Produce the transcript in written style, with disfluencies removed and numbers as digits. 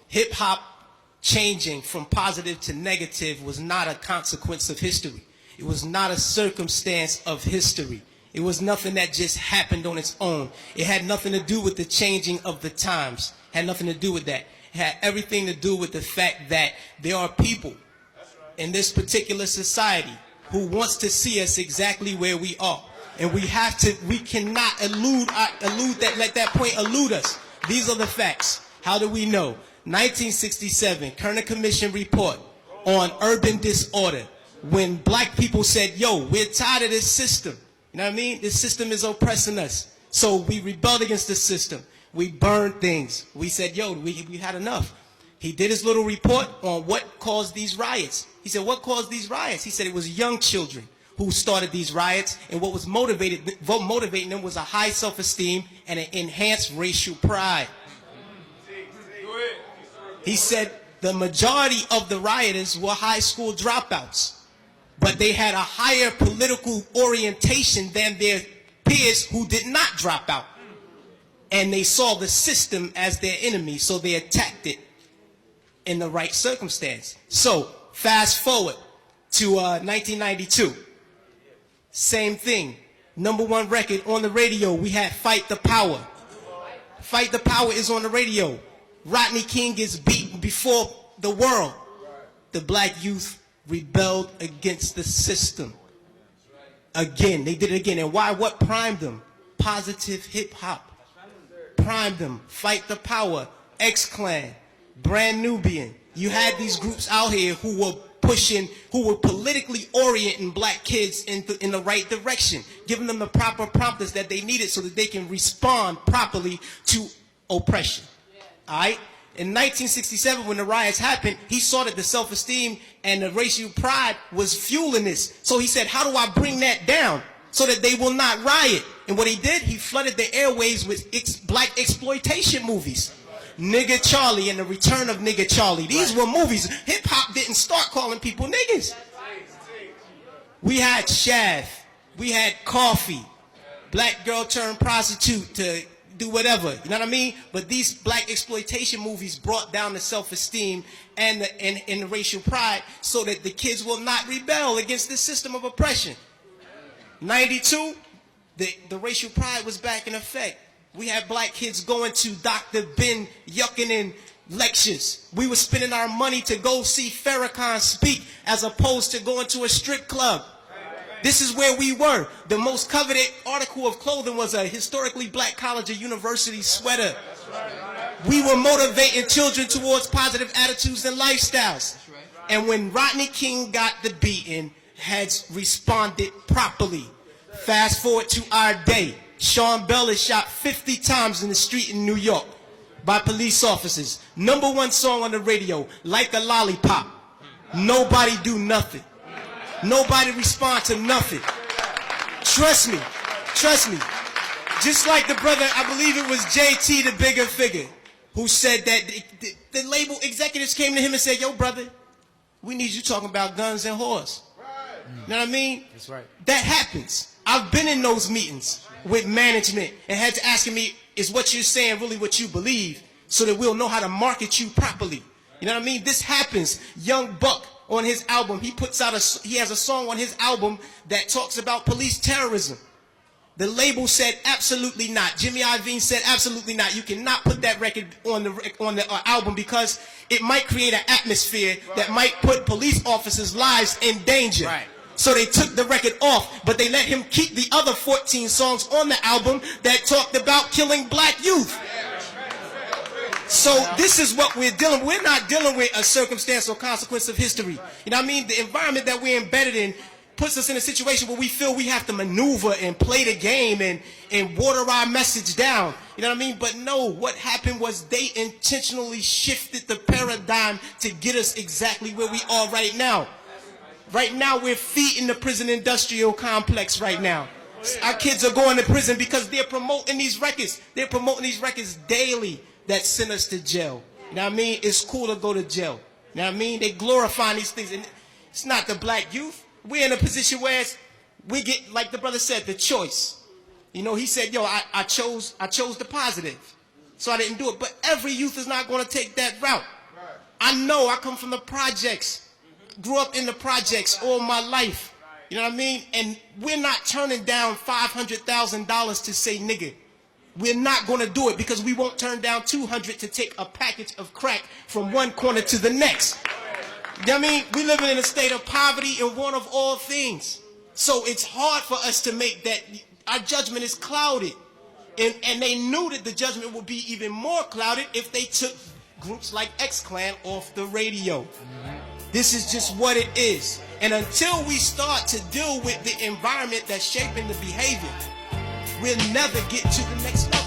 hip hop changing from positive to negative was not a consequence of history. It was not a circumstance of history. It was nothing that just happened on its own. It had nothing to do with the changing of the times. It had nothing to do with that. It had everything to do with the fact that there are people in this particular society who wants to see us exactly where we are. And we cannot let that point elude us. These are the facts. How do we know? 1967, Kerner Commission report on urban disorder. When black people said, yo, we're tired of this system. You know what I mean? This system is oppressing us. So we rebelled against the system. We burned things. We said, yo, we had enough. He did his little report on what caused these riots. He said, what caused these riots? He said it was young children who started these riots, and what was motivating them was a high self-esteem and an enhanced racial pride. He said the majority of the rioters were high school dropouts, but they had a higher political orientation than their peers who did not drop out. And they saw the system as their enemy, so they attacked it in the right circumstance. So, fast forward to 1992. Same thing. #1 record on the radio, we had Fight the Power. Fight the Power is on the radio. Rodney King gets beaten before the world. The black youth rebelled against the system. Again, they did it again. And why? What primed them? Positive hip-hop. Primed them. Fight the Power. X-Clan. Brand Nubian. You had these groups out here who were pushing, who were politically orienting black kids in the right direction, giving them the proper prompters that they needed so that they can respond properly to oppression. All right? In 1967, when the riots happened, he saw that the self-esteem and the racial pride was fueling this. So he said, how do I bring that down so that they will not riot? And what he did, he flooded the airways with black exploitation movies. Nigga Charlie and the Return of Nigga Charlie. These were movies. Hip-hop didn't start calling people niggas. We had Shaft. We had Coffee. Black girl turned prostitute to do whatever. You know what I mean? But these black exploitation movies brought down the self-esteem and the racial pride so that the kids will not rebel against the system of oppression. 92, the racial pride was back in effect. We had black kids going to Dr. Ben Yuckin lectures. We were spending our money to go see Farrakhan speak as opposed to going to a strip club. This is where we were. The most coveted article of clothing was a historically black college or university sweater. We were motivating children towards positive attitudes and lifestyles. And when Rodney King got the beating, heads responded properly. Fast forward to our day. Sean Bell is shot 50 times in the street in New York by police officers. #1 song on the radio, Like a Lollipop. Nobody do nothing. Nobody respond to nothing. Trust me. Just like the brother, I believe it was JT, the bigger figure, who said that the label executives came to him and said, yo, brother, we need you talking about guns and whores. You know what I mean? That's right. That happens. I've been in those meetings with management and had to ask me, is what you're saying really what you believe, so that we'll know how to market you properly? You know what I mean? This happens. Young Buck on his album, he has a song on his album that talks about police terrorism. The label said absolutely not. Jimmy Iovine said absolutely not. You cannot put that record on the album because it might create an atmosphere that might put police officers' lives in danger. Right. So they took the record off, but they let him keep the other 14 songs on the album that talked about killing black youth. So this is what we're dealing with. We're not dealing with a circumstance or consequence of history. You know what I mean? The environment that we're embedded in puts us in a situation where we feel we have to maneuver and play the game and water our message down. You know what I mean? But no, what happened was they intentionally shifted the paradigm to get us exactly where we are right now. Right now, we're feeding the prison industrial complex right now. Our kids are going to prison because they're promoting these records. They're promoting these records daily that send us to jail. You know what I mean? It's cool to go to jail. You know what I mean? They glorify these things. And it's not the black youth. We're in a position where we get, like the brother said, the choice. You know, he said, yo, I chose the positive. so I didn't do it. But every youth is not going to take that route. I know, I come from the projects, grew up in the projects all my life. You know what I mean? And we're not turning down $500,000 to say nigga. We're not going to do it because we won't turn down $200 to take a package of crack from one corner to the next. You know what I mean? We living in a state of poverty and want of all things. So it's hard for us to make that. Our judgment is clouded. And they knew that the judgment would be even more clouded if they took groups like X-Clan off the radio. This is just what it is. And until we start to deal with the environment that's shaping the behavior, we'll never get to the next level.